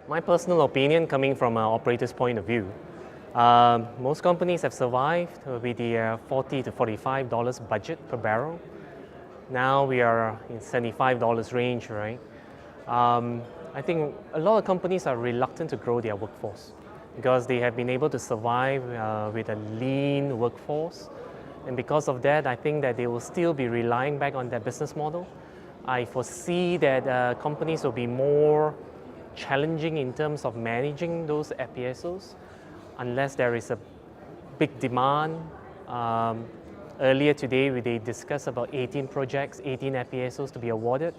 My personal opinion, coming from an operator's point of view, most companies have survived with the $40 to $45 budget per barrel. Now we are in $75 range, right? I think a lot of companies are reluctant to grow their workforce because they have been able to survive with a lean workforce. And because of that, I think that they will still be relying back on their business model. I foresee that companies will be more challenging in terms of managing those FPSOs unless there is a big demand. Earlier today, they discussed about 18 projects, 18 FPSOs to be awarded.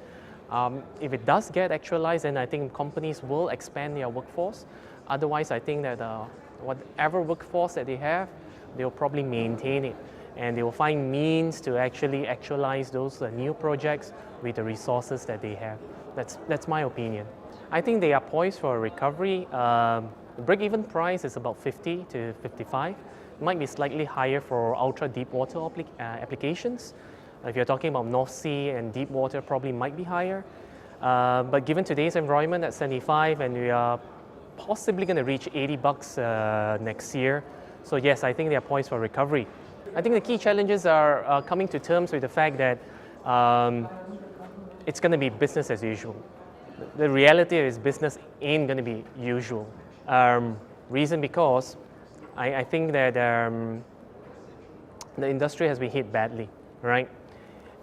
If it does get actualized, then I think companies will expand their workforce. Otherwise, I think that whatever workforce that they have, they'll probably maintain it. And they will find means to actually actualize those new projects with the resources that they have. That's my opinion. I think they are poised for a recovery. The break-even price is about 50 to 55. It might be slightly higher for ultra-deep water applications. If you're talking about North Sea and deep water, probably might be higher. But given today's environment at 75, and we are possibly going to reach $80 next year. So yes, I think they are poised for recovery. I think the key challenges are coming to terms with the fact that it's going to be business as usual. The reality is business ain't going to be usual. Reason because I think that the industry has been hit badly, right?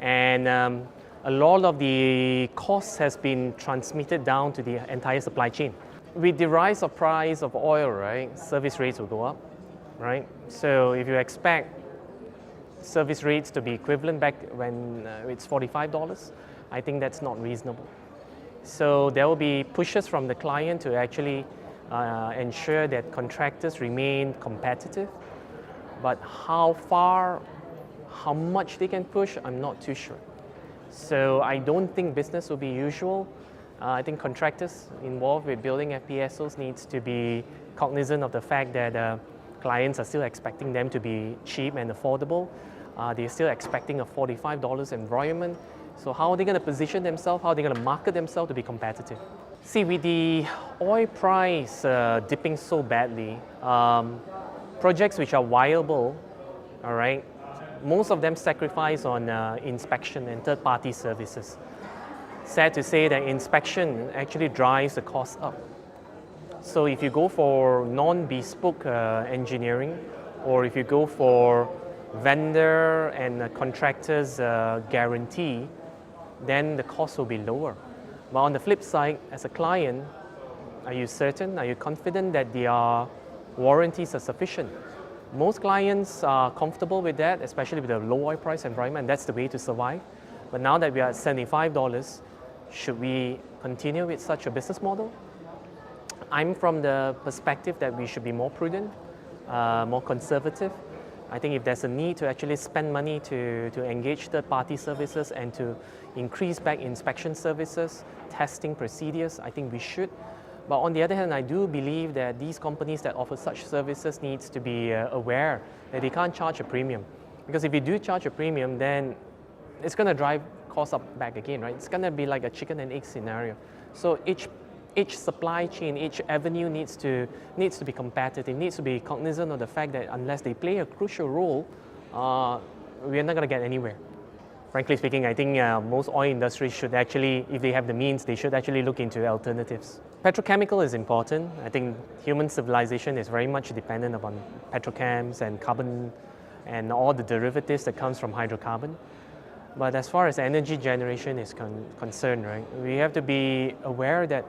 And a lot of the costs has been transmitted down to the entire supply chain. With the rise of price of oil, right, service rates will go up, right? So if you expect service rates to be equivalent back when it's $45, I think that's not reasonable. So there will be pushes from the client to actually ensure that contractors remain competitive. But how far, how much they can push, I'm not too sure. So I don't think business will be usual. I think contractors involved with building FPSOs needs to be cognizant of the fact that clients are still expecting them to be cheap and affordable. They're still expecting a $45 environment. So how are they going to position themselves? How are they going to market themselves to be competitive? See, with the oil price dipping so badly, projects which are viable, all right, most of them sacrifice on inspection and third-party services. Sad to say that inspection actually drives the cost up. So if you go for non-bespoke engineering, or if you go for vendor and contractors guarantee, then the cost will be lower. But on the flip side, as a client, are you certain, are you confident that their warranties are sufficient? Most clients are comfortable with that, especially with the low oil price environment, and that's the way to survive. But now that we are at $75, should we continue with such a business model? I'm from the perspective that we should be more prudent, more conservative. I think if there's a need to actually spend money to engage third-party services and to increase back inspection services, testing procedures, I think we should. But on the other hand, I do believe that these companies that offer such services needs to be aware that they can't charge a premium. Because if you do charge a premium, then it's going to drive costs up back again, right? It's going to be like a chicken and egg scenario. So each supply chain, each avenue needs to be competitive, needs to be cognizant of the fact that unless they play a crucial role, we're not going to get anywhere. Frankly speaking, I think most oil industries should actually, if they have the means, they should actually look into alternatives. Petrochemical is important. I think human civilization is very much dependent upon petrochems and carbon and all the derivatives that comes from hydrocarbon. But as far as energy generation is concerned, right, we have to be aware that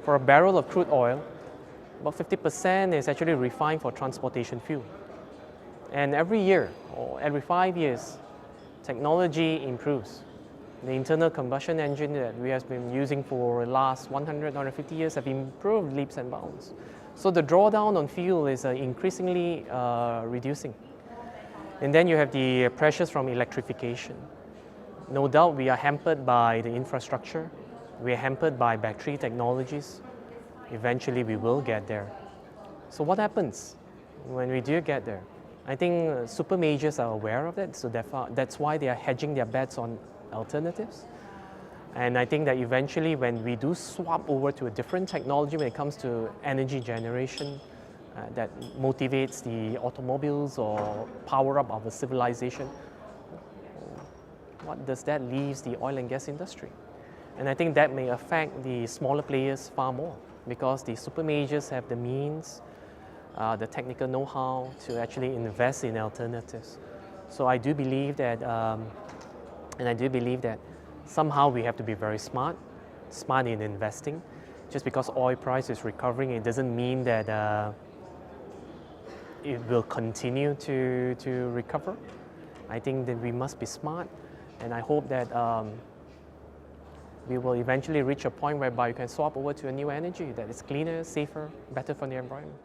for a barrel of crude oil, about 50% is actually refined for transportation fuel. And every year, or every 5 years, technology improves. The internal combustion engine that we have been using for the last 100, 150 years have improved leaps and bounds. So the drawdown on fuel is increasingly reducing. And then you have the pressures from electrification. No doubt we are hampered by the infrastructure. We are hampered by battery technologies. Eventually we will get there. So what happens when we do get there? I think super majors are aware of that, so therefore that's why they are hedging their bets on alternatives. And I think that eventually when we do swap over to a different technology when it comes to energy generation that motivates the automobiles or power up of a civilization, what does that leave the oil and gas industry? And I think that may affect the smaller players far more because the super majors have the means, the technical know-how to actually invest in alternatives. So I do believe that, somehow we have to be very smart in investing. Just because oil price is recovering, it doesn't mean that it will continue to recover. I think that we must be smart, and I hope that we will eventually reach a point whereby you can swap over to a new energy that is cleaner, safer, better for the environment.